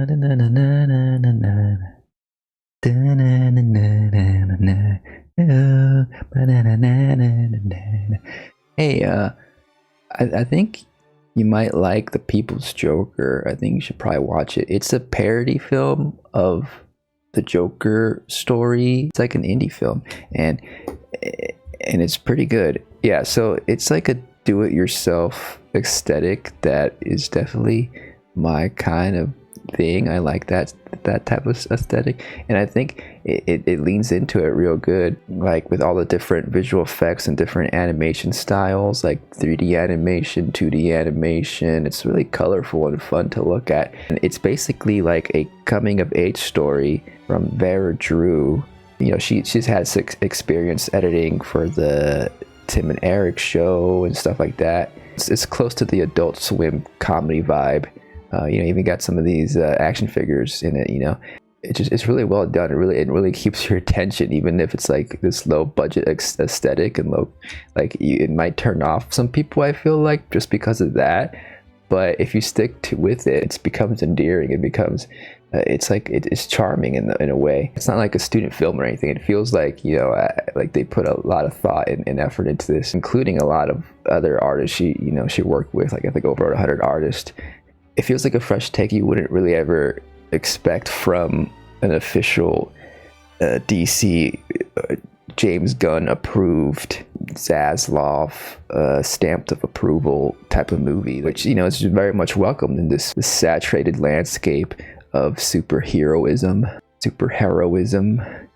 Hey, I think you might like The People's Joker. I think you should probably watch it. It's a parody film of the Joker story. It's like an indie film, and it's pretty good. Yeah, so it's like a do-it-yourself aesthetic that is definitely my kind of thing. I like that type of aesthetic, and I think it leans into it real good, like with all the different visual effects and different animation styles, like 3D animation, 2D animation. It's really colorful and fun to look at, and it's basically like a coming of age story from Vera Drew. You know, she's had experience editing for the Tim and Eric show and stuff like that. It's close to the Adult Swim comedy vibe. You know, even got some of these action figures in it. You know, it's really well done. It really keeps your attention, even if it's like this low budget aesthetic and low, like it might turn off some people, I feel like, just because of that. But if you stick with it, it becomes endearing. It becomes it's like it's charming in a way. It's not like a student film or anything. It feels like, you know, like they put a lot of thought and effort into this, including a lot of other artists she worked with, like I think over 100 artists. It feels like a fresh take you wouldn't really ever expect from an official DC James Gunn approved, Zaslav stamped of approval type of movie, which, you know, is very much welcomed in this saturated landscape of superheroism.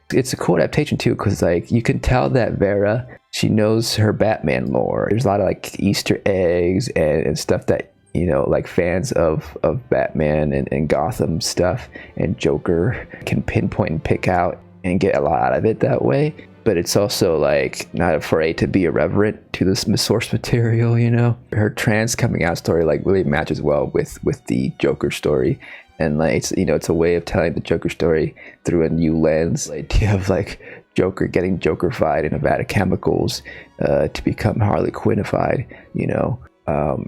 It's a cool adaptation too, because like you can tell that Vera, she knows her Batman lore. There's a lot of like Easter eggs and stuff that, you know, like fans of Batman and Gotham stuff and Joker can pinpoint and pick out and get a lot out of it that way. But it's also like not afraid to be irreverent to this source material, you know. Her trans coming out story like really matches well with the Joker story. And like, it's, you know, it's a way of telling the Joker story through a new lens. The idea of like Joker getting Jokerfied in a vat of chemicals to become Harley Quinnified, you know.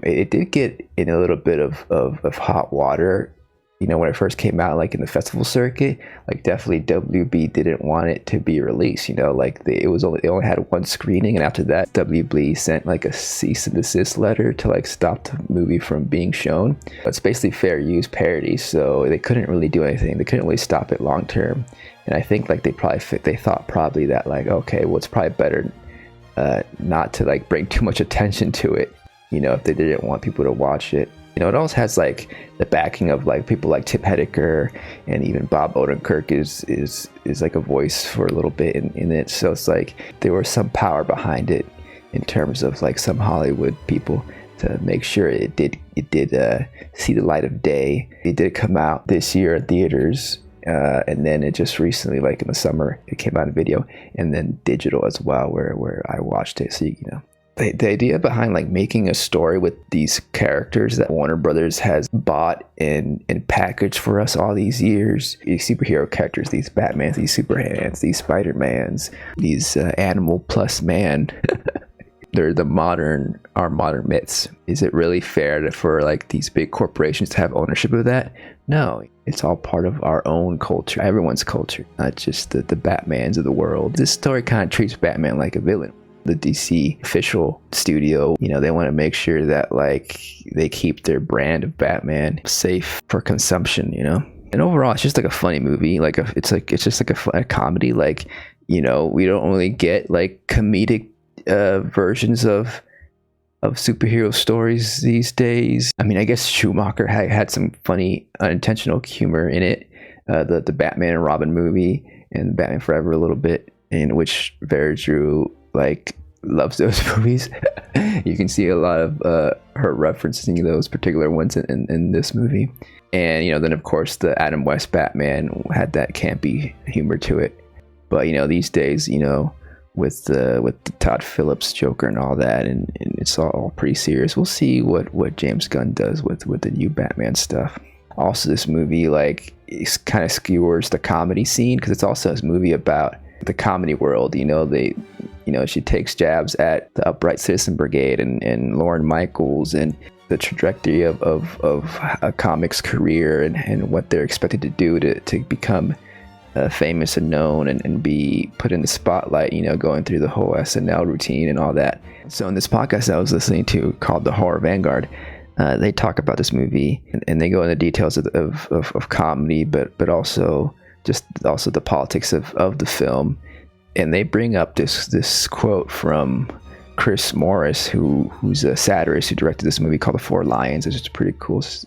It did get in a little bit of hot water, you know, when it first came out, like in the festival circuit. Like definitely WB didn't want it to be released, you know, like they only had one screening, and after that WB sent like a cease and desist letter to like stop the movie from being shown. It's basically fair use parody, so they couldn't really do anything. They couldn't really stop it long term, and I think like they thought probably that like, okay, well, it's probably better not to like bring too much attention to it, you know, if they didn't want people to watch it. You know, it also has like the backing of like people like Tim Heidecker, and even Bob Odenkirk is like a voice for a little bit in it. So it's like there was some power behind it in terms of like some Hollywood people to make sure it did see the light of day. It did come out this year at theaters, and then it just recently, like in the summer, it came out in video, and then digital as well, where I watched it. So you know. The idea behind like making a story with these characters that Warner Brothers has bought and packaged for us all these years, these superhero characters, these Batmans, these Supermans, these Spider-Mans, these Animal plus Man, they're our modern myths. Is it really fair for like these big corporations to have ownership of that? No, it's all part of our own culture, everyone's culture, not just the Batmans of the world. This story kind of treats Batman like a villain. The DC official studio, you know, they want to make sure that like they keep their brand of Batman safe for consumption, you know. And overall, it's just like a funny movie. Like it's just like a comedy. Like, you know, we don't really get like comedic versions of superhero stories these days. I mean, I guess Schumacher had some funny unintentional humor in it. The Batman and Robin movie and Batman Forever a little bit, in which Vera Drew like loves those movies. You can see a lot of her referencing those particular ones in this movie. And, you know, then of course the Adam West Batman had that campy humor to it. But, you know, these days, you know, with the Todd Phillips Joker and all that, and it's all pretty serious. We'll see what James Gunn does with the new Batman stuff. Also, this movie like kind of skewers the comedy scene, because it's also a movie about the comedy world. You know, she takes jabs at the Upright Citizen Brigade and Lorne Michaels and the trajectory of a comic's career and what they're expected to do to become famous and known and be put in the spotlight, going through the whole SNL routine and all that. So in this podcast I was listening to called The Horror Vanguard, they talk about this movie and they go into details of comedy, but also the politics of the film. And they bring up this quote from Chris Morris, who's a satirist who directed this movie called The Four Lions. It's just pretty cool. It's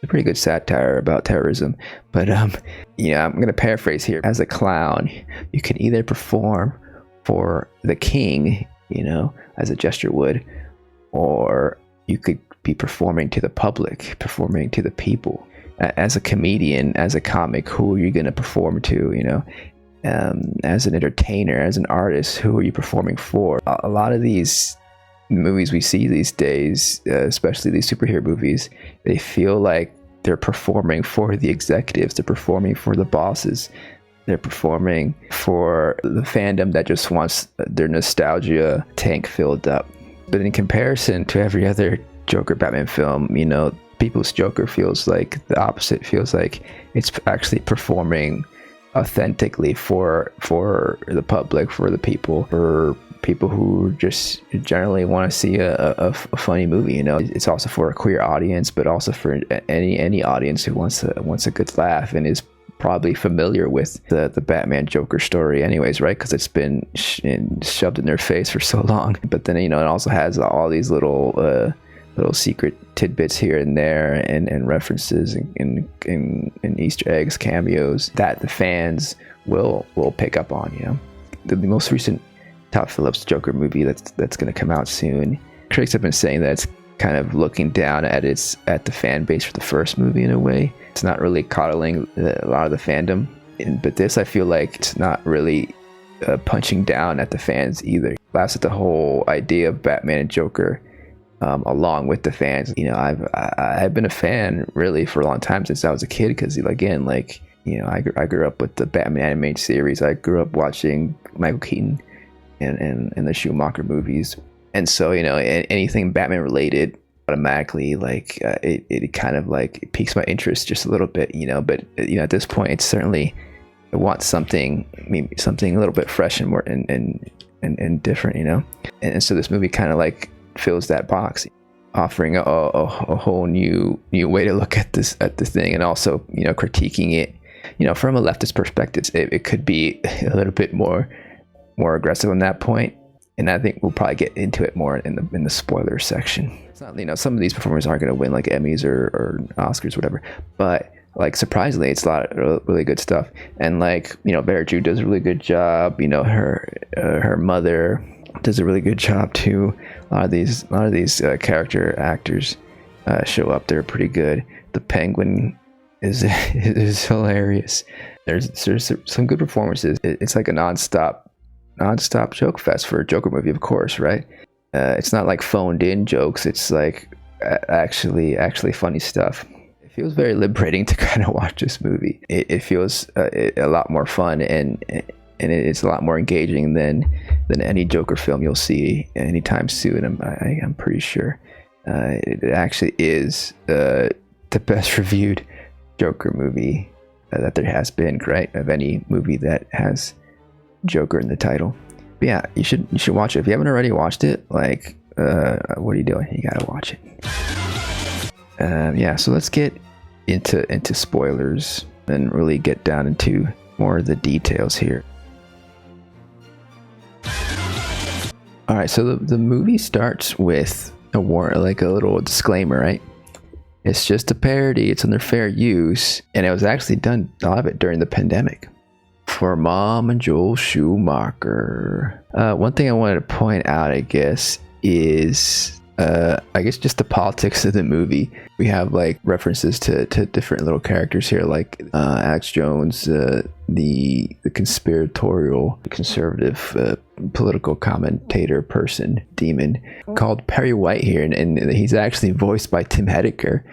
a pretty good satire about terrorism. But I'm going to paraphrase here. As a clown, you can either perform for the king, as a gesture would, or you could be performing to the public, performing to the people. As a comedian, as a comic, who are you going to perform to, as an entertainer, as an artist, who are you performing for? A lot of these movies we see these days, especially these superhero movies, they feel like they're performing for the executives, they're performing for the bosses, they're performing for the fandom that just wants their nostalgia tank filled up. But in comparison to every other Joker Batman film, people's Joker feels like the opposite. Feels like it's actually performing authentically for the public, for the people, for people who just generally want to see a funny movie. It's also for a queer audience, but also for any audience who wants a good laugh and is probably familiar with the Batman Joker story anyways, right? Because it's been shoved in their face for so long. But then it also has all these little secret tidbits here and there and references and Easter eggs, cameos that the fans will pick up on. The most recent Todd Phillips Joker movie that's going to come out soon, critics have been saying that it's kind of looking down at the fan base for the first movie in a way. It's not really coddling a lot of the fandom, but this, I feel like it's not really punching down at the fans either. Laughs at the whole idea of Batman and Joker along with the fans. I've been a fan really for a long time, since I was a kid, because again, I grew up with the Batman animated series. I grew up watching Michael Keaton and the Schumacher movies, and so anything Batman related automatically it kind of it piques my interest just a little bit, but at this point it's certainly, I want something a little bit fresh and more and different, and so this movie kind of fills that box, offering a whole new way to look at the thing, and also critiquing it from a leftist perspective. It could be a little bit more aggressive on that point, and I think we'll probably get into it more in the spoiler section. It's not, some of these performers aren't going to win Emmys or Oscars, whatever, but surprisingly, it's a lot of really good stuff. And Vera Drew does a really good job. Her mother does a really good job too. A lot of these character actors show up. They're pretty good. The Penguin is hilarious. There's some good performances. It's like a non-stop joke fest for a Joker movie, of course, right? It's not phoned in jokes. It's actually funny stuff. It feels very liberating to kind of watch this movie. It feels a lot more fun and it's a lot more engaging than any Joker film you'll see anytime soon. I'm pretty sure. It actually is the best reviewed Joker movie that there has been, right? Of any movie that has Joker in the title. But yeah, you should watch it. If you haven't already watched it, what are you doing? You gotta watch it. So let's get into spoilers and really get down into more of the details here. All right, so the movie starts with a little disclaimer, right? It's just a parody. It's under fair use, and it was actually done, a lot of it, during the pandemic. For Mom and Joel Schumacher. One thing I wanted to point out, I guess, is just the politics of the movie. We have references to different little characters here, Alex Jones, the conspiratorial conservative political commentator person demon called Perry White here, and he's actually voiced by Tim Heidecker.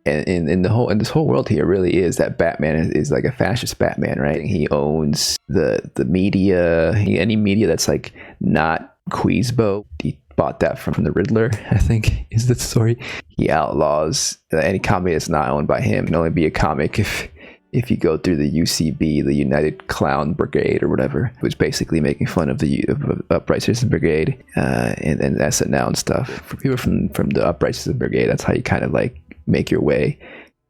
And in this whole world here really is that Batman is like a fascist Batman, right? He owns the media, any media that's like not Queasbo. He bought that from the Riddler, I think is the story. He outlaws any comic that's not owned by him. It can only be a comic if you go through the UCB, the United Clown Brigade or whatever, which basically making fun of the Upright Citizens Brigade and SNL and stuff. For people from the Upright Citizens Brigade, that's how you kind of like make your way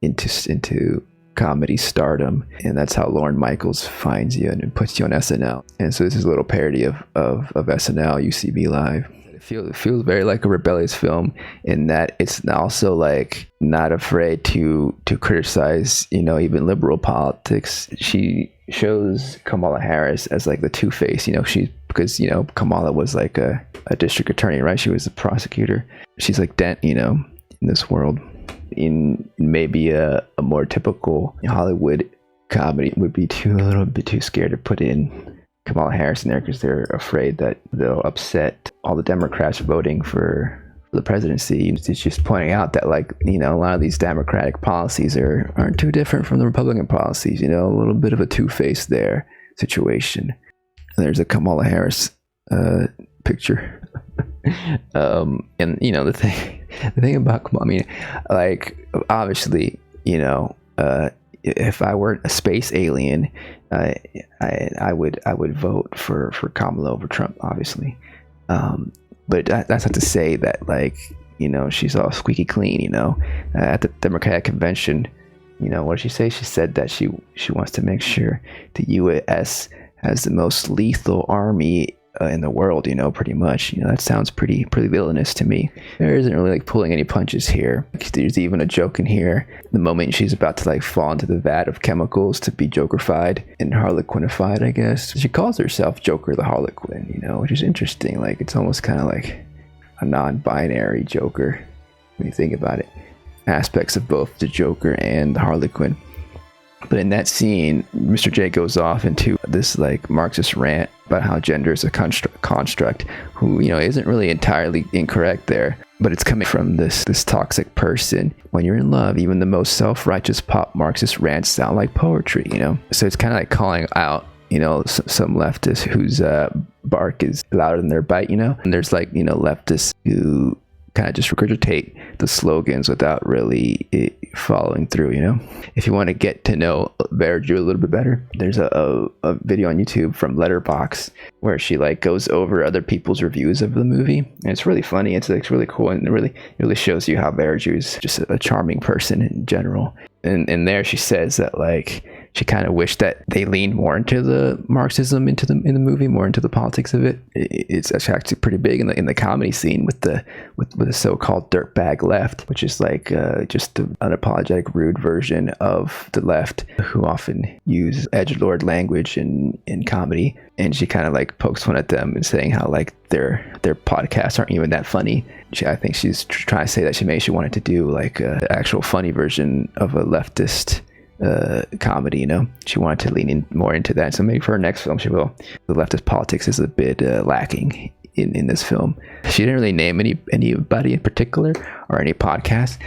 into comedy stardom, and that's how Lorne Michaels finds you and puts you on SNL. And so this is a little parody of SNL UCB Live. It feels very like a rebellious film in that it's also like not afraid to criticize, you know, even liberal politics. She shows Kamala Harris as like the two-face, you know, because you know Kamala was like a district attorney, right? She was a prosecutor. She's like Dent, you know, in this world. In maybe a more typical Hollywood comedy would be a little bit too scared to put in Kamala Harris in there because they're afraid that they'll upset all the Democrats voting for the presidency. It's just pointing out that, like, you know, a lot of these Democratic policies aren't too different from the Republican policies, you know, a little bit of a two-face there situation. And there's a Kamala Harris picture. And you know, the thing about Kamala, I mean, like, obviously, you know, if I were a space alien, I would vote for Kamala over Trump, obviously. But that's not to say that, like, you know, she's all squeaky clean, you know. At the Democratic convention, you know, what did she say? She said that she wants to make sure the U.S. has the most lethal army in the world, you know, pretty much. You know, that sounds pretty villainous to me. There isn't really like pulling any punches here. There's even a joke in here. The moment she's about to like fall into the vat of chemicals to be Jokerfied and Harlequinified, I guess. She calls herself Joker the Harlequin, you know, which is interesting. Like, it's almost kind of like a non-binary Joker when you think about it. Aspects of both the Joker and the Harlequin. But in that scene, Mr. J goes off into this like Marxist rant about how gender is a construct, who, you know, isn't really entirely incorrect there, but it's coming from this toxic person. When you're in love, even the most self-righteous pop Marxist rants sound like poetry, you know? So it's kind of like calling out, you know, some leftists whose bark is louder than their bite, you know? And there's like, you know, leftists who kind of just regurgitate the slogans without really following through, you know? If you want to get to know Vera Drew a little bit better, there's a video on YouTube from Letterboxd where she like goes over other people's reviews of the movie, and it's really funny. It's like really cool, and it really shows you how Vera Drew is just a charming person in general. And there she says that, like, she kind of wished that they leaned more into the Marxism in the movie, more into the politics of it. It's actually pretty big in the comedy scene with the so-called dirtbag left, which is like just the unapologetic rude version of the left, who often use edgelord language in comedy. And she kind of like pokes fun at them and saying how like their podcasts aren't even that funny. I think she's trying to say that she wanted to do like an actual funny version of a leftist comedy, you know. She wanted to lean in more into that, so maybe for her next film she will. The leftist politics is a bit lacking in this film. She didn't really name anybody in particular or any podcast,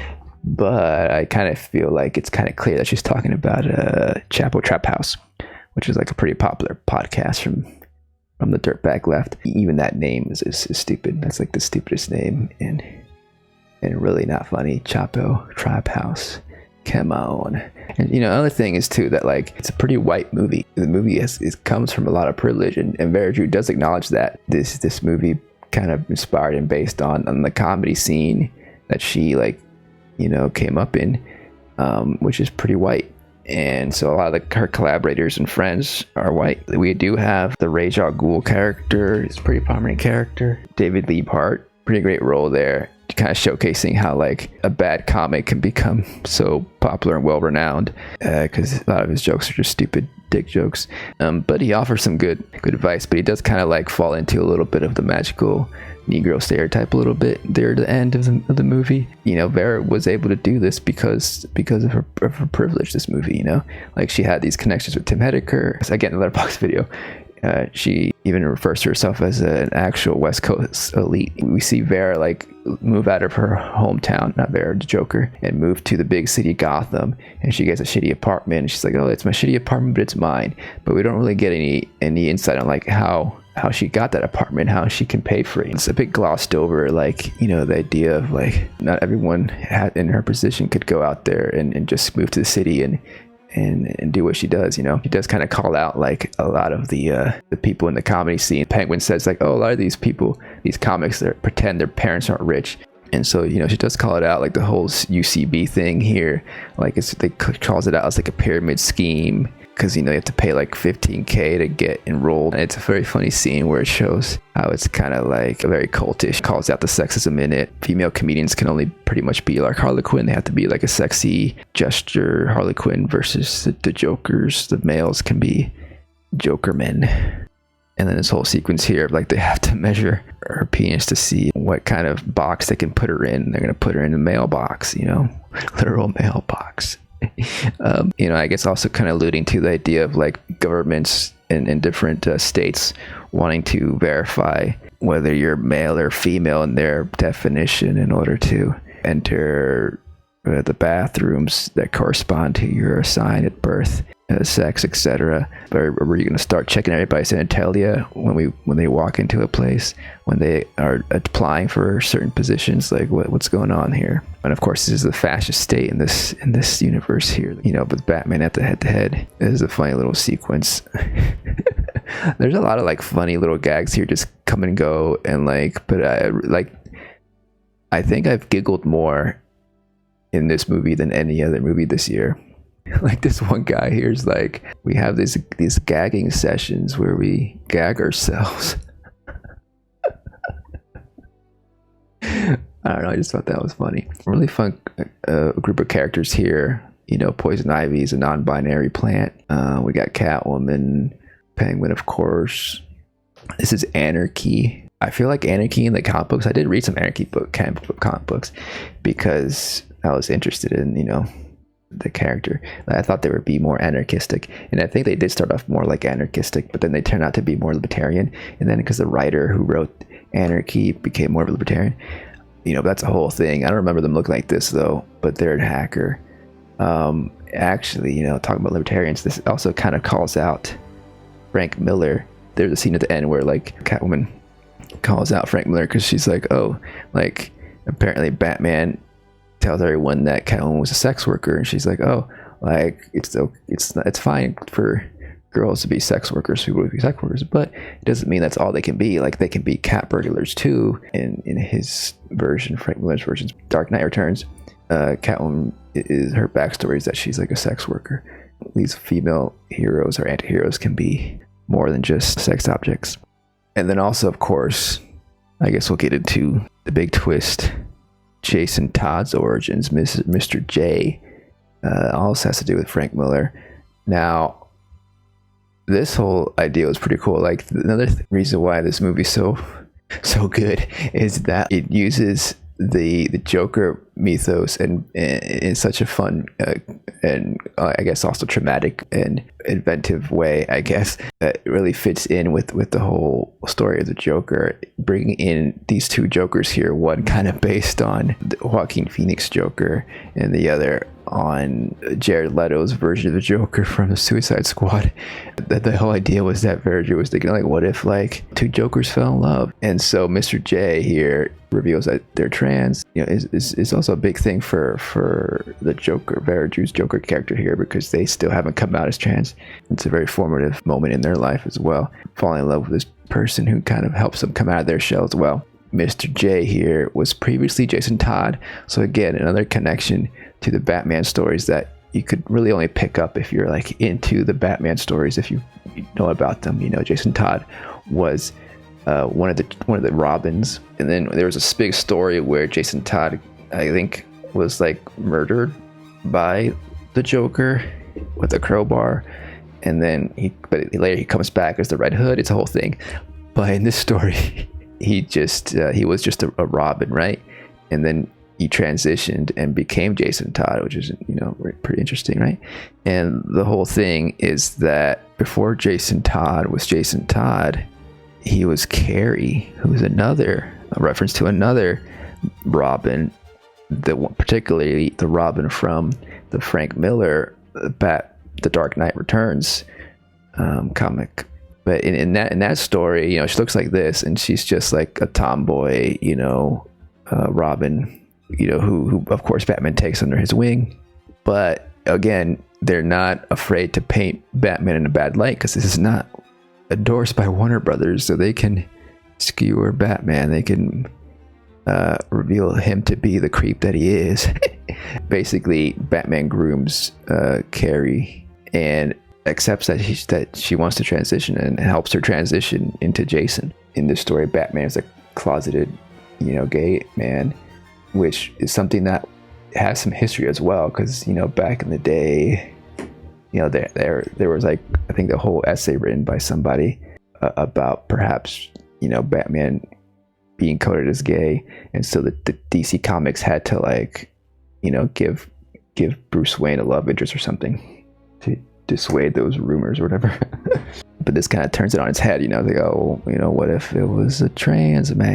but I kind of feel like it's kind of clear that she's talking about Chapo Trap House, which is like a pretty popular podcast from the dirtbag left. Even that name is stupid. That's like the stupidest name and really not funny. Chapo Trap House. Come on. And you know, another thing is too that like it's a pretty white movie. The movie comes from a lot of privilege, and Vera Drew does acknowledge that this movie kind of inspired and based on the comedy scene that she, like, you know, came up in, which is pretty white. And so a lot of her collaborators and friends are white. We do have the Ra's al Ghul character. It's a pretty prominent character. David Lee Hart, pretty great role there, kind of showcasing how like a bad comic can become so popular and well renowned, because a lot of his jokes are just stupid dick jokes. But he offers some good advice, but he does kind of like fall into a little bit of the magical Negro stereotype a little bit there at the end of the movie. You know, Vera was able to do this because of her privilege. This movie, you know, like she had these connections with Tim Heidecker. Again, the Letterboxd video. She even refers to herself as an actual West Coast elite. We see Vera like move out of her hometown, not Vera, the Joker, and move to the big city Gotham, and she gets a shitty apartment, and she's like, oh, it's my shitty apartment, but it's mine. But we don't really get any insight on like how she got that apartment, how she can pay for it. It's a bit glossed over, like, you know, the idea of like not everyone in her position could go out there and just move to the city and do what she does. You know, she does kind of call out like a lot of the people in the comedy scene. Penguin says like, oh, a lot of these people, these comics, that pretend their parents aren't rich. And so, you know, she does call it out, like the whole UCB thing here, like they calls it out as like a pyramid scheme, because, you know, you have to pay like $15K to get enrolled. And it's a very funny scene where it shows how it's kind of like very cultish. Calls out the sexism in it. Female comedians can only pretty much be like Harley Quinn. They have to be like a sexy gesture Harley Quinn, versus the Jokers. The males can be Joker men. And then this whole sequence here of like they have to measure her penis to see what kind of box they can put her in. They're going to put her in the mailbox, you know, literal mailbox. You know, I guess also kind of alluding to the idea of like governments in different states wanting to verify whether you're male or female in their definition in order to enter the bathrooms that correspond to your sign at birth, sex, etc. Or are you going to start checking everybody's genitalia when they walk into a place, when they are applying for certain positions? Like what's going on here? And of course, this is the fascist state in this universe here. You know, with Batman at the head-to-head. This is a funny little sequence. There's a lot of like funny little gags here, just come and go, and like, but I think I've giggled more in this movie than any other movie this year. Like this one guy here is like, we have these gagging sessions where we gag ourselves. I don't know, I just thought that was funny. Really fun group of characters here. You know, Poison Ivy is a non-binary plant. We got Catwoman, Penguin, of course. This is Anarchy. I feel like Anarchy in the comic books, I did read some Anarchy comic books because I was interested in, you know, the character. I thought they would be more anarchistic, and I think they did start off more like anarchistic, but then they turned out to be more libertarian. And then because the writer who wrote Anarchy became more of a libertarian, you know, that's a whole thing. I don't remember them looking like this though, but they're a hacker. Actually, you know, talking about libertarians, this also kind of calls out Frank Miller. There's a scene at the end where like Catwoman calls out Frank Miller because she's like, oh, like apparently Batman tells everyone that Catwoman was a sex worker, and she's like, oh, like it's fine for girls to be sex workers, people to be sex workers, but it doesn't mean that's all they can be. Like they can be cat burglars too. In his version, Frank Miller's version, Dark Knight Returns, Catwoman is her backstory is that she's like a sex worker. These female heroes or anti-heroes can be more than just sex objects. And then also, of course, I guess we'll get into the big twist. Jason Todd's origins, Mr. J, also has to do with Frank Miller. Now, this whole idea was pretty cool. Like another reason why this movie's so good is that it uses the Joker mythos and in such a fun and I guess also traumatic and inventive way, I guess, that really fits in with the whole story of the Joker, bringing in these two Jokers here, one kind of based on the Joaquin Phoenix Joker and the other on Jared Leto's version of the Joker from the Suicide Squad. The whole idea was that Verger was thinking, like, what if like two Jokers fell in love? And so Mr. J here reveals that they're trans. You know, is also a big thing for the Joker, Verger's Joker character here, because they still haven't come out as trans. It's a very formative moment in their life as well, falling in love with this person who kind of helps them come out of their shell as well. Mr. J here was previously Jason Todd, so again, another connection to the Batman stories that you could really only pick up if you're like into the Batman stories, if you know about them. You know, Jason Todd was one of the Robins, and then there was a big story where Jason Todd, I think, was like murdered by the Joker with a crowbar, and then later he comes back as the Red Hood. It's a whole thing. But in this story, he was just a Robin, right? And then he transitioned and became Jason Todd, which is, you know, pretty interesting, right? And the whole thing is that before Jason Todd was Jason Todd, he was Carrie, who was a reference to another Robin, particularly the Robin from the Frank Miller The Dark Knight Returns comic. But in that story, you know, she looks like this, and she's just like a tomboy, you know, Robin, you know, who of course Batman takes under his wing. But again, they're not afraid to paint Batman in a bad light, because this is not endorsed by Warner Brothers, so they can skewer Batman. They can reveal him to be the creep that he is. Basically, Batman grooms Carrie and accepts that she wants to transition, and helps her transition into Jason. In this story, Batman is a closeted, you know, gay man, which is something that has some history as well, because, you know, back in the day, you know, there was like, I think the whole essay written by somebody about perhaps, you know, Batman being coded as gay, and so the DC Comics had to, like, you know, give Bruce Wayne a love interest or something to dissuade those rumors or whatever. But this kind of turns it on its head, you know. They go, you know, what if it was a trans boy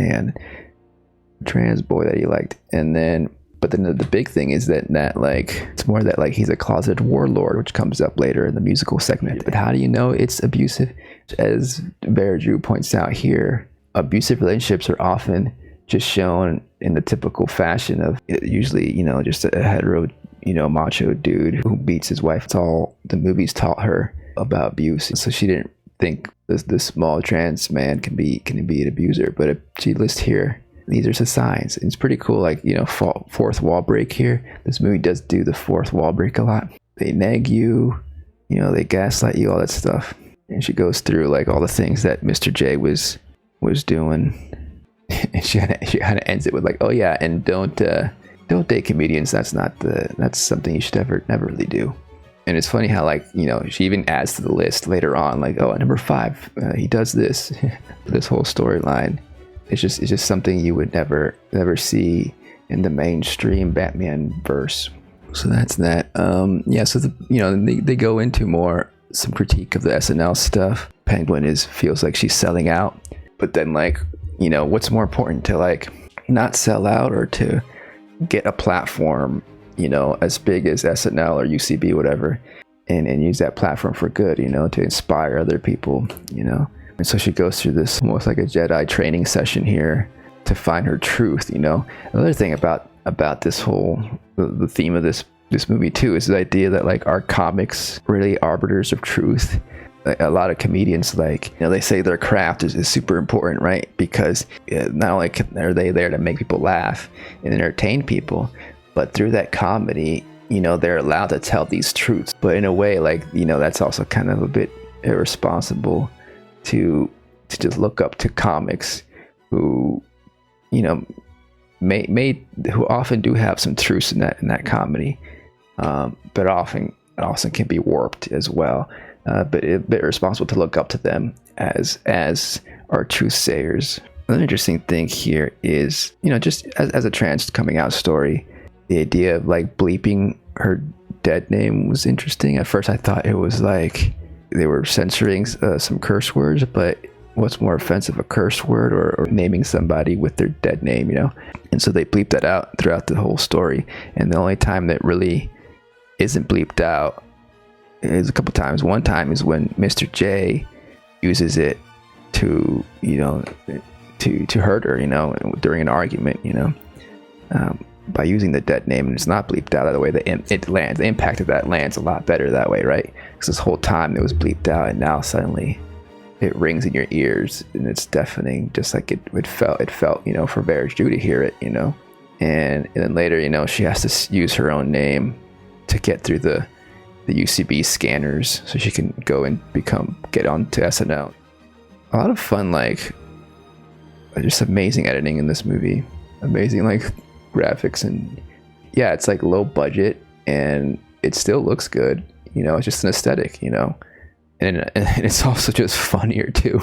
that he liked? And then, but then the big thing is that like, it's more that like he's a closeted warlord, which comes up later in the musical segment. But how do you know it's abusive? As Drew points out here, abusive relationships are often just shown in the typical fashion of usually, you know, just a hetero, you know, macho dude who beats his wife. It's all the movies taught her about abuse, so she didn't think this small trans man can be an abuser. But if she lists here, these are the signs. And it's pretty cool, like, you know, fourth wall break here. This movie does do the fourth wall break a lot. They nag you, you know, they gaslight you, all that stuff. And she goes through like all the things that Mr. J was doing. And she kind of ends it with like, oh yeah, and don't date comedians. That's something you should never really do. And it's funny how, like, you know, she even adds to the list later on, like, oh, at number 5, he does this. This whole storyline. It's just something you would never see in the mainstream Batman verse. So that's that. Yeah. So they go into some critique of the SNL stuff. Penguin feels like she's selling out, but then, like, you know, what's more important, to like not sell out or to get a platform, you know, as big as SNL or UCB, whatever, and use that platform for good, you know, to inspire other people, you know. And so she goes through this almost like a Jedi training session here to find her truth, you know. Another thing about this whole the theme of this movie too is the idea that, like, are comics really arbiters of truth? A lot of comedians, like, you know, they say their craft is super important, right? Because not only are they there to make people laugh and entertain people, but through that comedy, you know, they're allowed to tell these truths. But in a way, like, you know, that's also kind of a bit irresponsible to just look up to comics who, you know, who often do have some truths in that comedy, but often also can be warped as well. But a bit irresponsible to look up to them as our truth sayers. Another interesting thing here is, you know, just as a trans coming out story, the idea of like bleeping her dead name was interesting. At first I thought it was like they were censoring some curse words, but what's more offensive, a curse word or naming somebody with their dead name, you know? And so they bleeped that out throughout the whole story. And the only time that really isn't bleeped out is a couple times. One time is when Mr. J uses it to, you know, to hurt her, you know, during an argument, you know, by using the dead name, and it's not bleeped out. Of the way that it lands, the impact of that lands a lot better that way, right? Because this whole time it was bleeped out, and now suddenly it rings in your ears and it's deafening, just like it felt, you know, for Drew to hear it, you know. And then later, you know, she has to use her own name to get through the UCB scanners so she can go and get on to SNL. A lot of fun, like, just amazing editing in this movie. Amazing, like, graphics, and yeah, it's like low budget and it still looks good, you know. It's just an aesthetic, you know. and it's also just funnier too.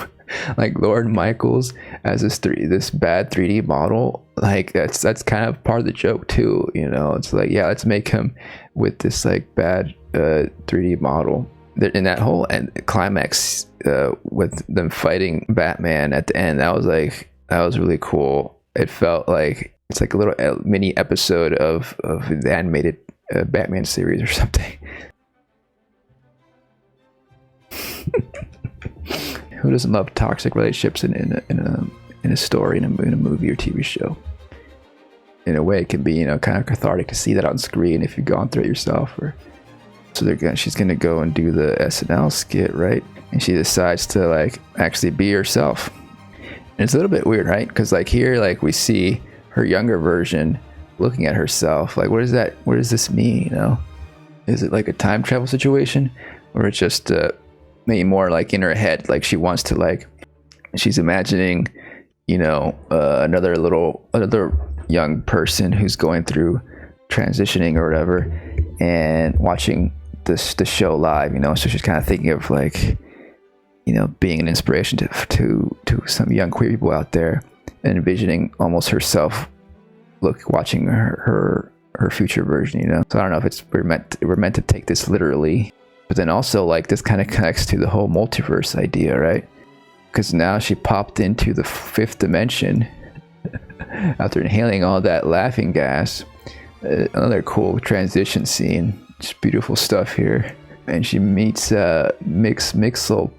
Like Lorne Michaels as this bad 3D model, like that's kind of part of the joke too, you know. It's like, yeah, let's make him with this like bad 3D model. In that whole climax with them fighting Batman at the end, that was really cool. It felt like it's like a little mini episode of the animated Batman series or something. Who doesn't love toxic relationships in a story, in a movie or TV show? In a way, it can be, you know, kind of cathartic to see that on screen if you've gone through it yourself. Or so she's gonna go and do the SNL skit, right? And she decides to like actually be herself. And it's a little bit weird, right? Because like here, like we see her younger version looking at herself. Like, what does this mean? You know, is it like a time travel situation, or it's just maybe more like in her head, like she wants to, like, she's imagining, you know, another young person who's going through transitioning or whatever, and watching the show live, you know. So she's kind of thinking of like, you know, being an inspiration to some young queer people out there, and envisioning almost herself watching her future version, you know. So I don't know if we're meant to take this literally. But then also, like, this kind of connects to the whole multiverse idea, right? Because now she popped into the 5th dimension after inhaling all that laughing gas. Another cool transition scene. Just beautiful stuff here. And she meets Mixel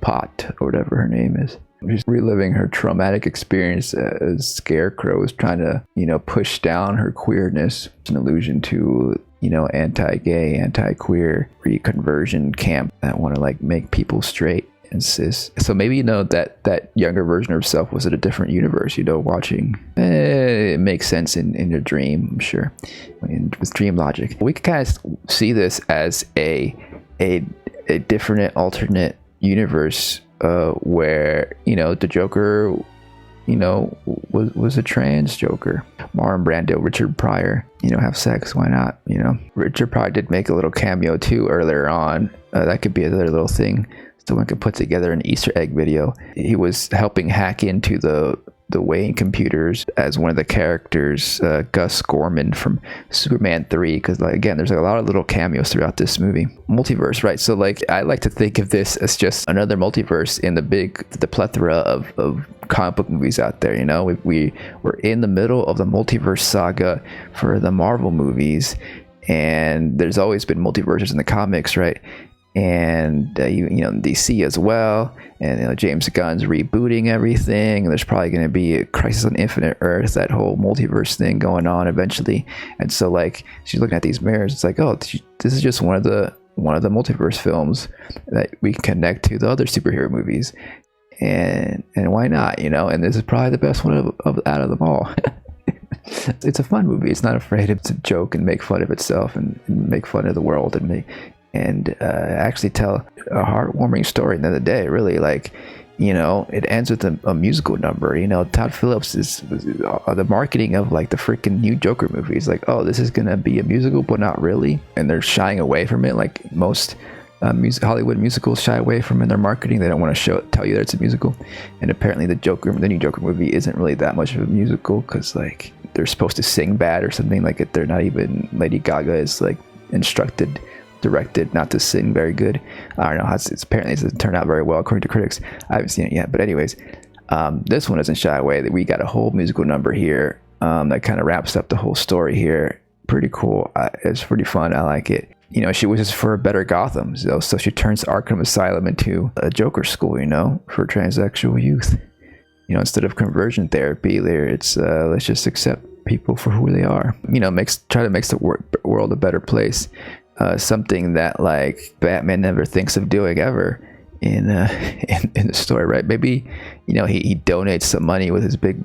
Pot, or whatever her name is. She's reliving her traumatic experience as Scarecrow is trying to, you know, push down her queerness. It's an allusion to, you know, anti-gay, anti-queer reconversion camp that want to like make people straight and cis. So maybe, you know, that younger version of herself was in a different universe, you know, watching. It makes sense in your dream, I'm sure, with dream logic. We could kind of see this as a different alternate universe where, you know, the Joker, you know, was a trans Joker. Marlon Brando, Richard Pryor, you know, have sex, why not? You know, Richard Pryor did make a little cameo too earlier on. That could be another little thing someone could put together an Easter egg video. He was helping hack into the Wayne computers as one of the characters, Gus Gorman from Superman 3, because, like, again, there's like a lot of little cameos throughout this movie. Multiverse, right? So like, I like to think of this as just another multiverse in the plethora of comic book movies out there. You know, we're in the middle of the multiverse saga for the Marvel movies, and there's always been multiverses in the comics, right? And you know, DC as well, and, you know, James Gunn's rebooting everything, and there's probably going to be a Crisis on Infinite Earth, that whole multiverse thing going on eventually. And so, like, she's looking at these mirrors, it's like, oh, this is just one of the multiverse films that we can connect to the other superhero movies, and why not, you know? And this is probably the best one out of them all. It's a fun movie. It's not afraid to joke and make fun of itself and make fun of the world and actually tell a heartwarming story at the end of the day, really. Like, you know, it ends with a musical number. You know, Todd Phillips is the marketing of like the freaking new Joker movie. He's like, oh, this is gonna be a musical, but not really, and they're shying away from it. Like most Hollywood musicals shy away from in their marketing. They don't want to tell you that it's a musical. And apparently the new Joker movie isn't really that much of a musical, because like they're supposed to sing bad or something. Like, they're not even, Lady Gaga is like directed not to sing very good. I don't know how it's apparently it doesn't turn out very well according to critics. I haven't seen it yet, but anyways, this one doesn't shy away. That we got a whole musical number here that kind of wraps up the whole story here. Pretty cool. It's pretty fun. I like it. You know, she wishes for a better Gotham, so she turns Arkham Asylum into a Joker school, you know, for transsexual youth. You know, instead of conversion therapy, it's let's just accept people for who they are. You know, try to make the world a better place. Something that like Batman never thinks of doing ever in the story, right? Maybe, you know, he donates some money with his big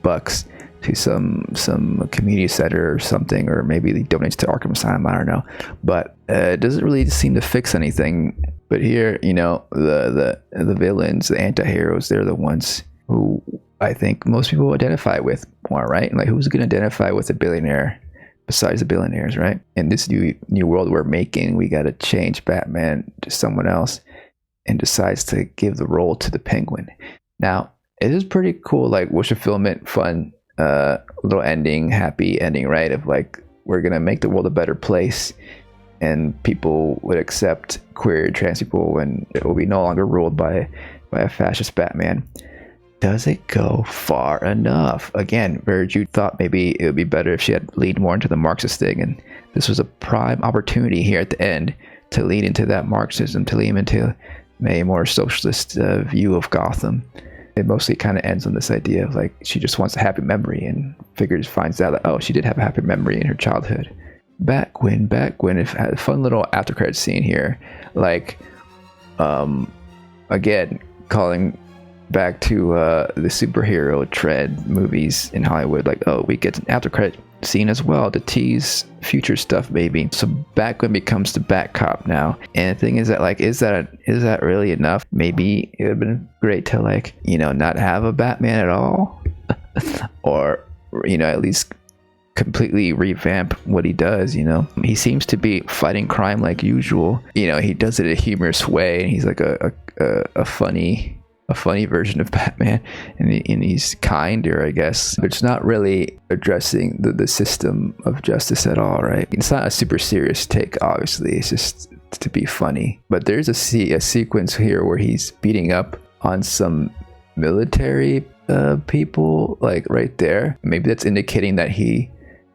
bucks to some community center or something, or maybe he donates to Arkham Asylum, I don't know, but it doesn't really seem to fix anything. But here, you know, the villains, the anti-heroes, they're the ones who I think most people identify with more, right? Like, who's going to identify with a billionaire besides the billionaires, right? In this new world we're making, we got to change Batman to someone else. and decides to give the role to the Penguin. Now, it is pretty cool, like wish fulfillment, fun, little ending, happy ending, right? Of like, we're gonna make the world a better place, and people would accept queer and trans people, and it will be no longer ruled by a fascist Batman. Does it go far enough? Again, Verju thought maybe it would be better if she had leaned more into the Marxist thing, and this was a prime opportunity here at the end to lean into that Marxism, to lean into a more socialist view of Gotham. It mostly kind of ends on this idea of like she just wants a happy memory, and finds out that, oh, she did have a happy memory in her childhood. Batgwin, if had a fun little after credit scene here, like again calling back to the superhero trend movies in Hollywood, like, oh, we get an after credit scene as well to tease future stuff maybe. So Batgwin becomes the Bat Cop now, and the thing is that, like, is that really enough? Maybe it would have been great to, like, you know, not have a Batman at all or, you know, at least completely revamp what he does. You know, he seems to be fighting crime like usual. You know, he does it in a humorous way, and he's like a funny version of Batman, and he's kinder, I guess. But it's not really addressing the system of justice at all, right? It's not a super serious take, obviously. It's just to be funny. But there's a sequence here where he's beating up on some military people, like right there. Maybe that's indicating that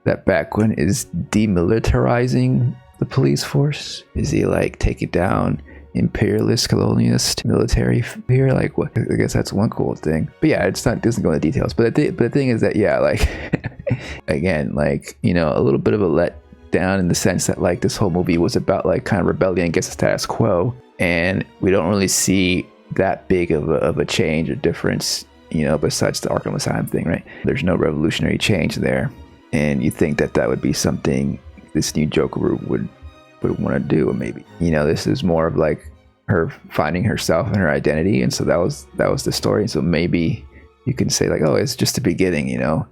that Batgwin is demilitarizing the police force. Is he like taking down imperialist, colonialist military here? Like, what? I guess that's one cool thing. But yeah, doesn't go into details. But the thing is that, yeah, like again, like, you know, a little bit of a letdown in the sense that, like, this whole movie was about like kind of rebellion against the status quo, and we don't really see that big of a change or difference, you know, besides the Arkham Asylum thing, right? There's no revolutionary change there, and you think that would be something this new Joker would want to do. Maybe, you know, this is more of like her finding herself and her identity, and so that was the story. And so maybe you can say like, oh, it's just the beginning, you know.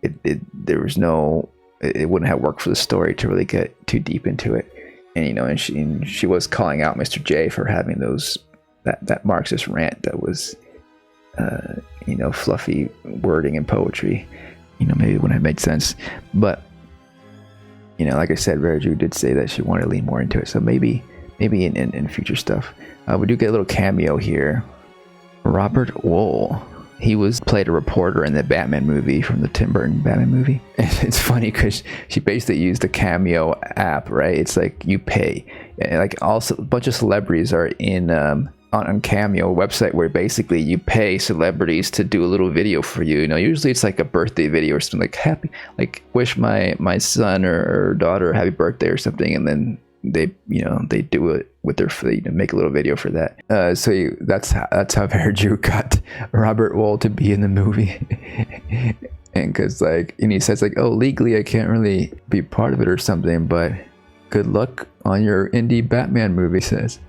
It wouldn't have worked for the story to really get too deep into it. And, you know, and she was calling out Mr. J for having that Marxist rant that was you know, fluffy wording and poetry. You know, maybe it wouldn't have made sense. But, you know, like I said, Verju did say that she wanted to lean more into it. So maybe in future stuff. We do get a little cameo here. Robert Wool. He played a reporter in the Batman movie, from the Tim Burton Batman movie. And it's funny because she basically used the Cameo app, right? It's like you pay. And like also a bunch of celebrities are in on Cameo website where basically you pay celebrities to do a little video for you. You know, usually it's like a birthday video or something, like wish my son or daughter a happy birthday or something, and then they do it with their fleet and make a little video for that. That's how Verju got Robert Wool to be in the movie. And because and he says like, oh, legally I can't really be part of it or something, but good luck on your indie Batman movie, says.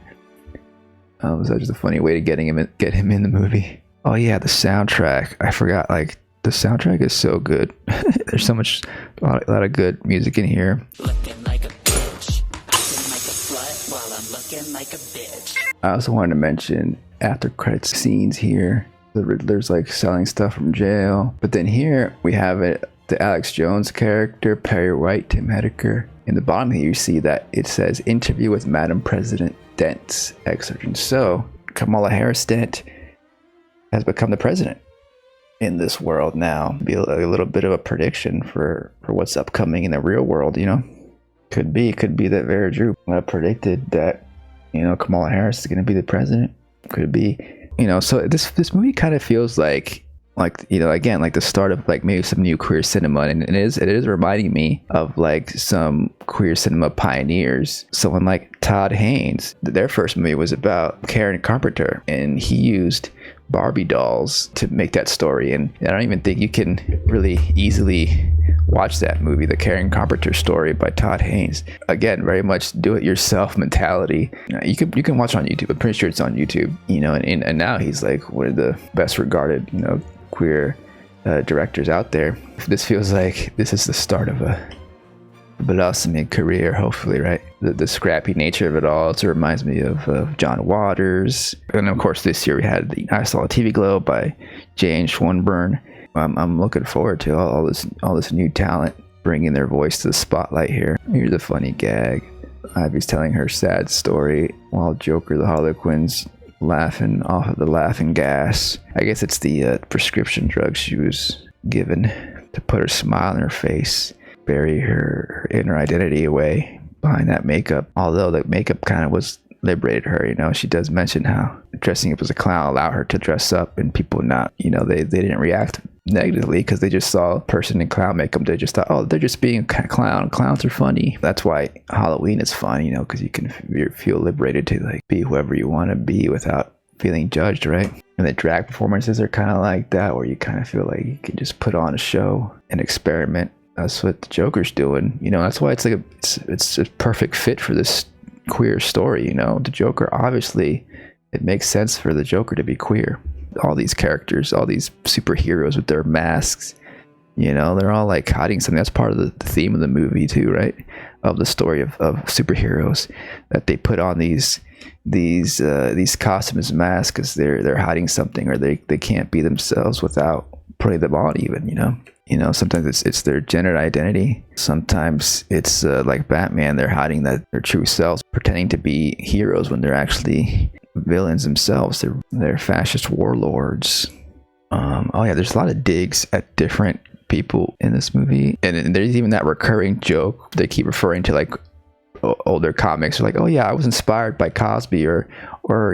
So that's just a funny way to get him in the movie. Oh yeah, the soundtrack. I forgot, like, the soundtrack is so good. There's a lot of good music in here. Looking like a bitch. Acting like a slut while I'm looking like a bitch. I also wanted to mention after credits scenes here. The Riddler's like selling stuff from jail. But then here we have the Alex Jones character, Perry White, Tim Heidecker. In the bottom here you see that it says interview with Madam President Dent's ex-surgeon. So Kamala Harris Dent has become the president in this world now. Be a little bit of a prediction for what's upcoming in the real world, you know. Could be that Verju predicted that, you know, Kamala Harris is going to be the president. Could be, you know. So this movie kind of feels like, you know, again, like the start of like maybe some new queer cinema, and it is reminding me of like some queer cinema pioneers. Someone like Todd Haynes, their first movie was about Karen Carpenter, and he used Barbie dolls to make that story. And I don't even think you can really easily watch that movie, the Karen Carpenter story by Todd Haynes. Again, very much do-it-yourself mentality. You can watch it on YouTube. I'm pretty sure it's on YouTube. You know, and now he's like one of the best regarded, you know, queer directors out there. This feels like this is the start of but also mid-career, hopefully, right? The scrappy nature of it all. It reminds me of John Waters. And of course, this year we had the I Saw a TV Globe by Jane Schwanburn. I'm looking forward to all this new talent bringing their voice to the spotlight here. Here's a funny gag. Ivy's telling her sad story while Joker the Harlequin's laughing off of the laughing gas. I guess it's the prescription drug she was given to put her smile on her face, bury her inner identity away behind that makeup. Although the makeup kind of was liberated her, you know. She does mention how dressing up as a clown allowed her to dress up, and people not, you know, they didn't react negatively because they just saw a person in clown makeup. They just thought, oh, they're just being a clown. Clowns are funny. That's why Halloween is fun, you know, because you can feel liberated to like be whoever you want to be without feeling judged, right? And the drag performances are kind of like that, where you kind of feel like you can just put on a show and experiment. That's what the Joker's doing, you know. That's why it's like it's a perfect fit for this queer story, you know. The Joker, obviously, it makes sense for the Joker to be queer. All these characters, all these superheroes with their masks, you know, they're all like hiding something. That's part of the theme of the movie too, right? Of the story of superheroes, that they put on these costumes, masks, because they're hiding something, or they can't be themselves without putting them on, even, you know, sometimes it's their gender identity. Sometimes it's like Batman, they're hiding their true selves, pretending to be heroes when they're actually villains themselves. They're fascist warlords. Oh yeah, there's a lot of digs at different people in this movie, and there's even that recurring joke. They keep referring to like older comics, like, oh yeah, I was inspired by Cosby, or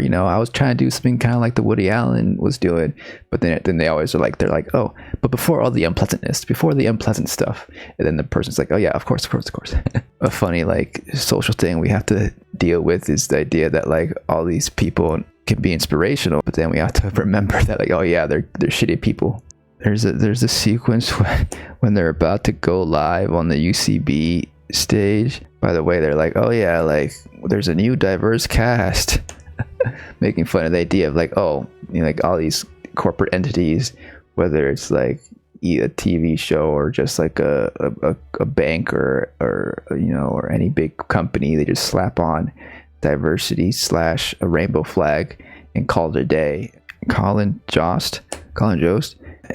you know, I was trying to do something kind of like the Woody Allen was doing. But then they always are like, they're like, oh, but before all the unpleasantness, before the unpleasant stuff. And then the person's like, oh yeah, of course. A funny like social thing we have to deal with is the idea that like all these people can be inspirational, but then we have to remember that like, oh yeah, they're shitty people. There's a sequence when they're about to go live on the UCB stage. By the way, they're like, oh yeah, like there's a new diverse cast, making fun of the idea of like, oh, you know, like all these corporate entities, whether it's like a TV show or just like a bank or you know, or any big company, they just slap on diversity / a rainbow flag and call it a day. Colin Jost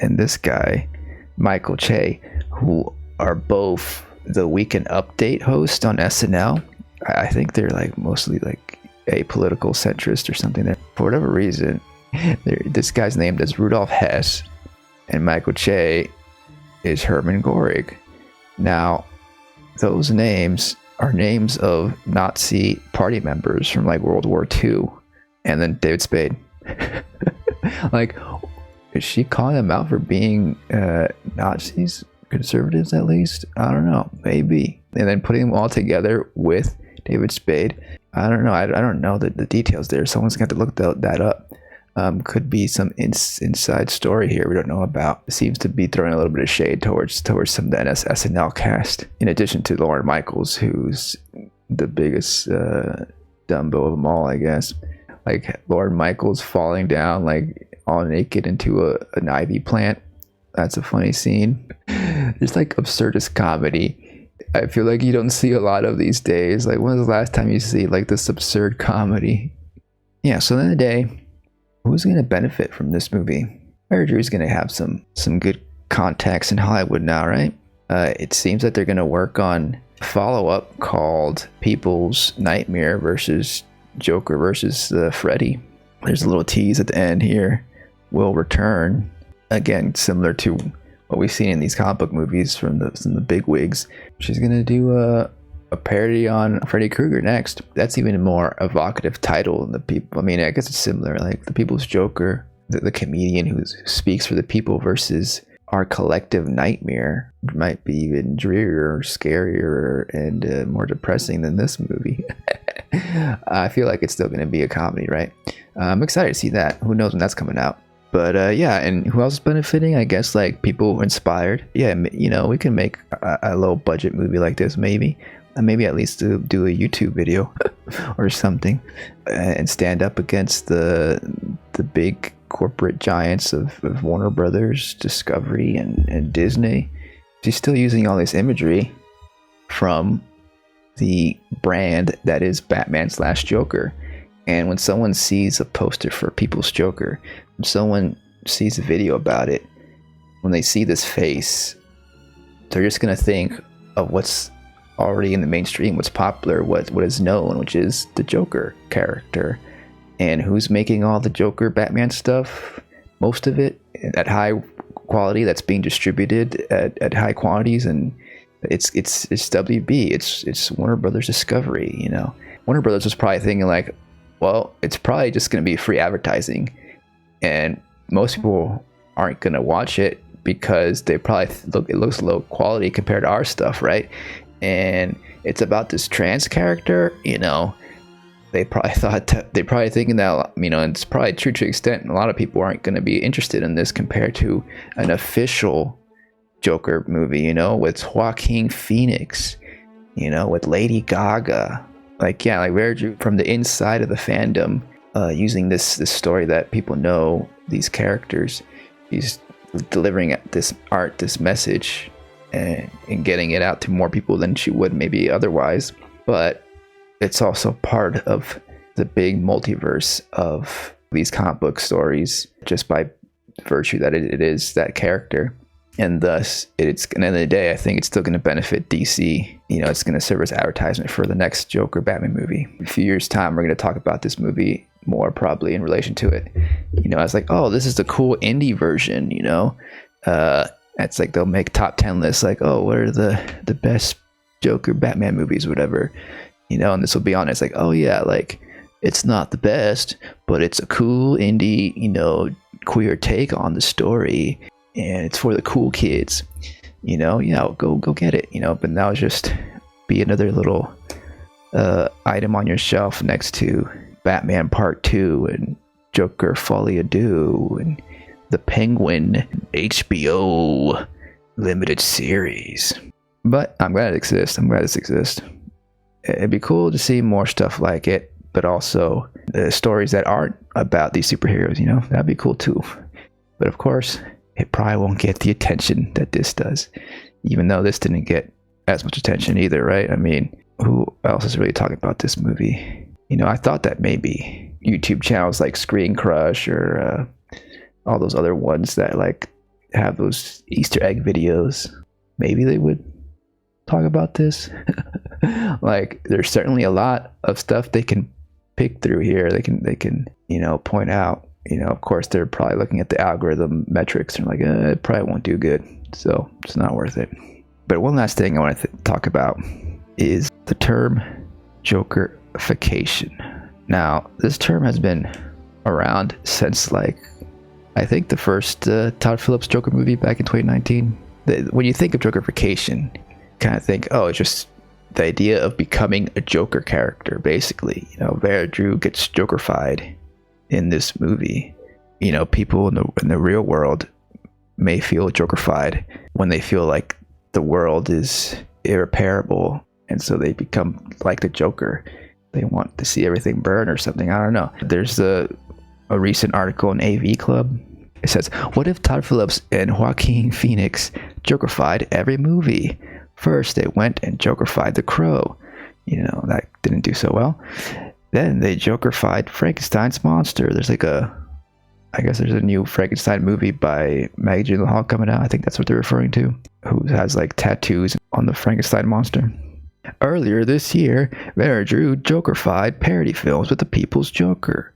and this guy Michael Che, who are both the Weekend Update host on SNL. I think they're like mostly like apolitical centrist or something there. For whatever reason, this guy's named as Rudolph Hess, and Michael Che is Hermann Goring. Now, those names are names of Nazi party members from like World War II, and then David Spade. Like, is she calling them out for being Nazis? Conservatives, at least? I don't know, maybe. And then putting them all together with David Spade, I don't know. I don't know the details there. Someone's got to look that up. Could be some inside story here we don't know about. It seems to be throwing a little bit of shade towards some of the SNL cast, in addition to Lorne Michaels, who's the biggest Dumbo of them all, I guess. Like Lorne Michaels falling down like all naked into an ivy plant. That's a funny scene. It's like absurdist comedy. I feel like you don't see a lot of these days. Like, when was the last time you see like this absurd comedy? Yeah, so then the day, who's going to benefit from this movie? I heard Drew's going to have some good contacts in Hollywood now, right? It seems that they're going to work on a follow-up called People's Nightmare versus Joker versus Freddy. There's a little tease at the end here. Will return. Again, similar to what we've seen in these comic book movies from the big wigs. She's gonna do a parody on Freddy Krueger next. That's even a more evocative title than the people. I mean, I guess it's similar, like the People's Joker, the comedian who speaks for the people versus our collective nightmare. Might be even drearier, scarier, and more depressing than this movie. I feel like it's still gonna be a comedy, right? I'm excited to see that. Who knows when that's coming out? But yeah, and who else is benefiting? I guess like people inspired. Yeah, you know, we can make a low budget movie like this, maybe. Maybe at least do a YouTube video or something, and stand up against the big corporate giants of Warner Brothers, Discovery, and Disney. She's still using all this imagery from the brand that is Batman/Joker. And when someone sees a poster for People's Joker, when someone sees a video about it, when they see this face, they're just going to think of what's already in the mainstream, what's popular, what is known, which is the Joker character. And who's making all the Joker Batman stuff? Most of it at high quality, that's being distributed at high quantities, and it's WB, it's Warner Brothers Discovery. You know, Warner Brothers was probably thinking like, well, it's probably just going to be free advertising, and most people aren't going to watch it because they probably it looks low quality compared to our stuff, right? And it's about this trans character, you know. They probably thinking that, you know, and it's probably true to an extent. A lot of people aren't going to be interested in this compared to an official Joker movie, you know, with Joaquin Phoenix, you know, with Lady Gaga, like very true from the inside of the fandom, using this story that people know these characters. He's delivering this art, this message, and getting it out to more people than she would maybe otherwise. But it's also part of the big multiverse of these comic book stories, just by virtue that it is that character. And thus, it's at the end of the day, I think it's still going to benefit DC. You know, it's going to serve as advertisement for the next Joker Batman movie. In a few years' time, we're going to talk about this movie more probably in relation to it. You know, I was like, oh, this is the cool indie version, you know. It's like they'll make top 10 lists, like, oh, what are the best Joker Batman movies, whatever. You know, and this will be on it. It's like, oh yeah, like, it's not the best, but it's a cool indie, you know, queer take on the story, and it's for the cool kids. You know, go get it. You know, but now it's just be another little item on your shelf next to Batman Part 2 and Joker Folie à Deux and the Penguin HBO limited series. But I'm glad it exists. I'm glad this exists. It'd be cool to see more stuff like it, but also stories that aren't about these superheroes, you know, that'd be cool too. But of course, it probably won't get the attention that this does, even though this didn't get as much attention either, right? I mean, who else is really talking about this movie? You know, I thought that maybe YouTube channels like Screen Crush or all those other ones that like have those Easter egg videos, maybe they would talk about this. Like, there's certainly a lot of stuff they can pick through here. They can you know, point out. You know, of course, they're probably looking at the algorithm metrics and like, it probably won't do good, so it's not worth it. But one last thing I want to talk about is the term Jokerfication. Now, this term has been around since, like, I think the first Todd Phillips Joker movie back in 2019. When you think of Jokerfication, kind of think, oh, it's just the idea of becoming a Joker character, basically. You know, Vera Drew gets Jokerfied in this movie. You know, people in the real world may feel Jokerfied when they feel like the world is irreparable, and so they become like the Joker. They want to see everything burn or something. I don't know. There's a recent article in AV Club. It says, what if Todd Phillips and Joaquin Phoenix Jokerfied every movie? First, they went and Jokerfied The Crow. You know, that didn't do so well. Then they Jokerfied Frankenstein's monster. There's like I guess there's a new Frankenstein movie by Maggie Gyllenhaal coming out. I think that's what they're referring to. Who has like tattoos on the Frankenstein monster. Earlier this year, Vera Drew Jokerfied parody films with the People's Joker.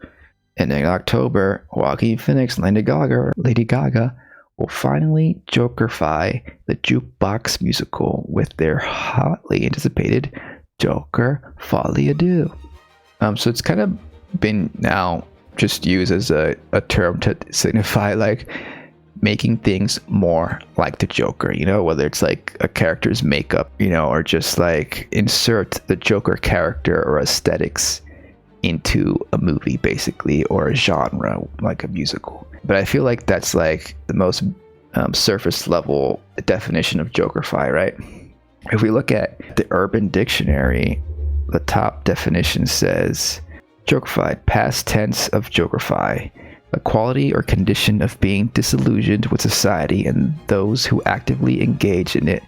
And in October, Joaquin Phoenix and Lady Gaga will finally Jokerfy the jukebox musical with their hotly anticipated Joker Folie à Deux. So it's kind of been now just used as a term to signify like making things more like the Joker, you know, whether it's like a character's makeup, you know, or just like insert the Joker character or aesthetics into a movie basically, or a genre like a musical. But I feel like that's like the most surface level definition of Jokerfy, right? If we look at the Urban Dictionary, the top definition says Jokerfied, past tense of Jokerfy, a quality or condition of being disillusioned with society and those who actively engage in it,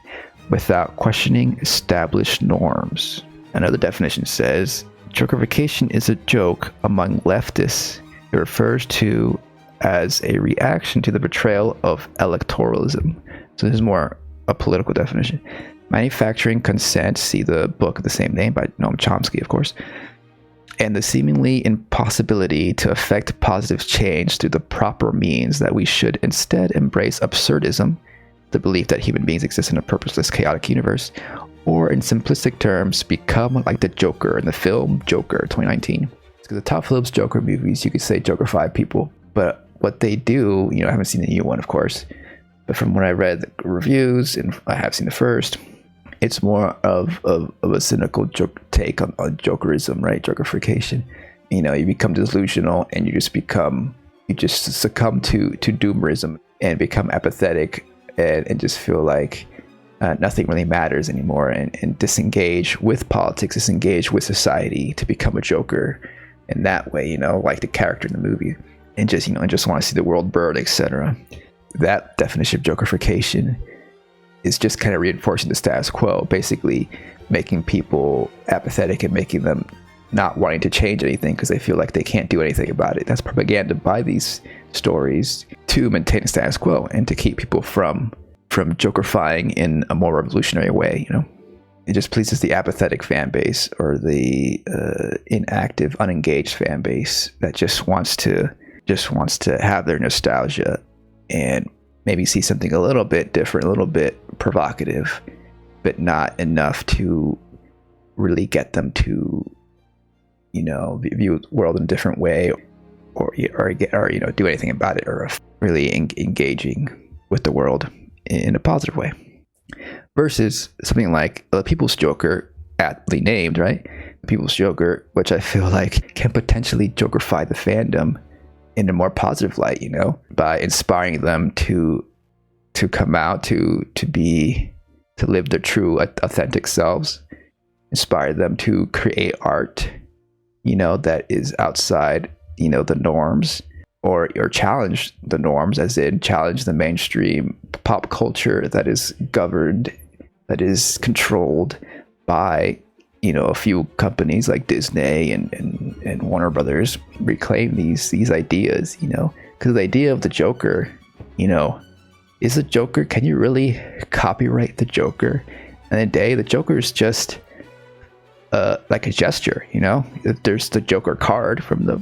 without questioning established norms. Another definition says, Jokerfication is a joke among leftists. It refers to as a reaction to the betrayal of electoralism. So this is more a political definition. Manufacturing consent, see the book of the same name by Noam Chomsky, of course, and the seemingly impossibility to effect positive change through the proper means, that we should instead embrace absurdism, the belief that human beings exist in a purposeless, chaotic universe, or in simplistic terms, become like the Joker in the film Joker 2019. Because the Todd Phillips Joker movies, you could say Jokerify people, but what they do, I haven't seen the new one, of course, but from what I read the reviews, and I have seen the first, it's more of a cynical joke take on Jokerism, right? Jokerfication. You become delusional, and you just succumb to doomerism and become apathetic, and just feel like nothing really matters anymore, and disengage with politics, disengage with society to become a Joker in that way, like the character in the movie. And just want to see the world burn, etc. That definition of Jokerfication is just kind of reinforcing the status quo, basically making people apathetic and making them not wanting to change anything because they feel like they can't do anything about it. That's propaganda by these stories to maintain the status quo and to keep people from Jokerifying in a more revolutionary way. It just pleases the apathetic fan base, or the inactive, unengaged fan base that just wants to have their nostalgia and maybe see something a little bit different, a little bit provocative, but not enough to really get them to, view the world in a different way, or do anything about it, or really engaging with the world in a positive way. Versus something like The People's Joker, aptly named, right? The People's Joker, which I feel like can potentially Jokerify the fandom in a more positive light, by inspiring them to come out, to live their true, authentic selves, inspire them to create art, that is outside, the norms, or challenge the norms, as in challenge the mainstream pop culture that is governed, that is controlled by a few companies like Disney and Warner Brothers. Reclaim these ideas, because the idea of the Joker, is the Joker, can you really copyright the Joker? And the day, the Joker is just like a gesture, there's the Joker card from the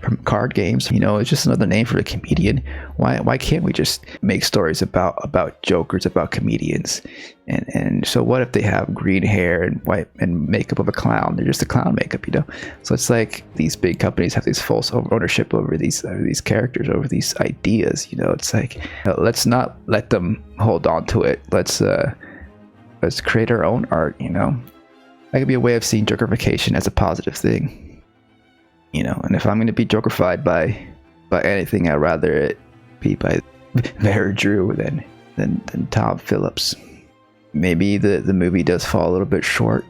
from card games, it's just another name for a comedian. Why can't we just make stories about jokers, about comedians? And so what if they have green hair and white and makeup of a clown? They're just a clown makeup, So it's like these big companies have these false ownership over these characters, over these ideas. It's like, let's not let them hold on to it. Let's create our own art. That could be a way of seeing Jokerfication as a positive thing. And if I'm going to be Jokerified by anything, I'd rather it be by Vera Drew than Tom Phillips. Maybe the movie does fall a little bit short.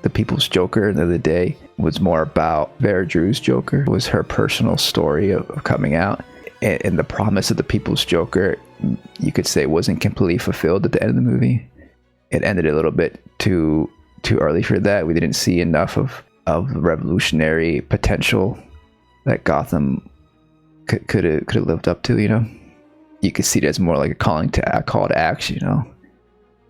The People's Joker the other day was more about Vera Drew's Joker. It was her personal story of coming out. And the promise of the People's Joker, you could say, wasn't completely fulfilled at the end of the movie. It ended a little bit too early for that. We didn't see enough of the revolutionary potential that Gotham could have lived up to. You could see it as more like a call to action.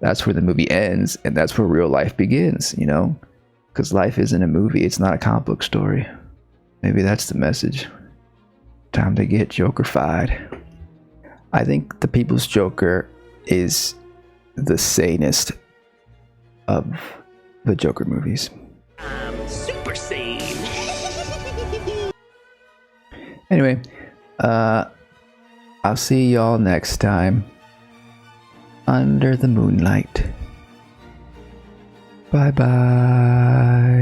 That's where the movie ends, and that's where real life begins. Because life isn't a movie; it's not a comic book story. Maybe that's the message. Time to get Jokerified. I think the People's Joker is the sanest of the Joker movies. Super Sane. Anyway, I'll see y'all next time under the moonlight. Bye bye.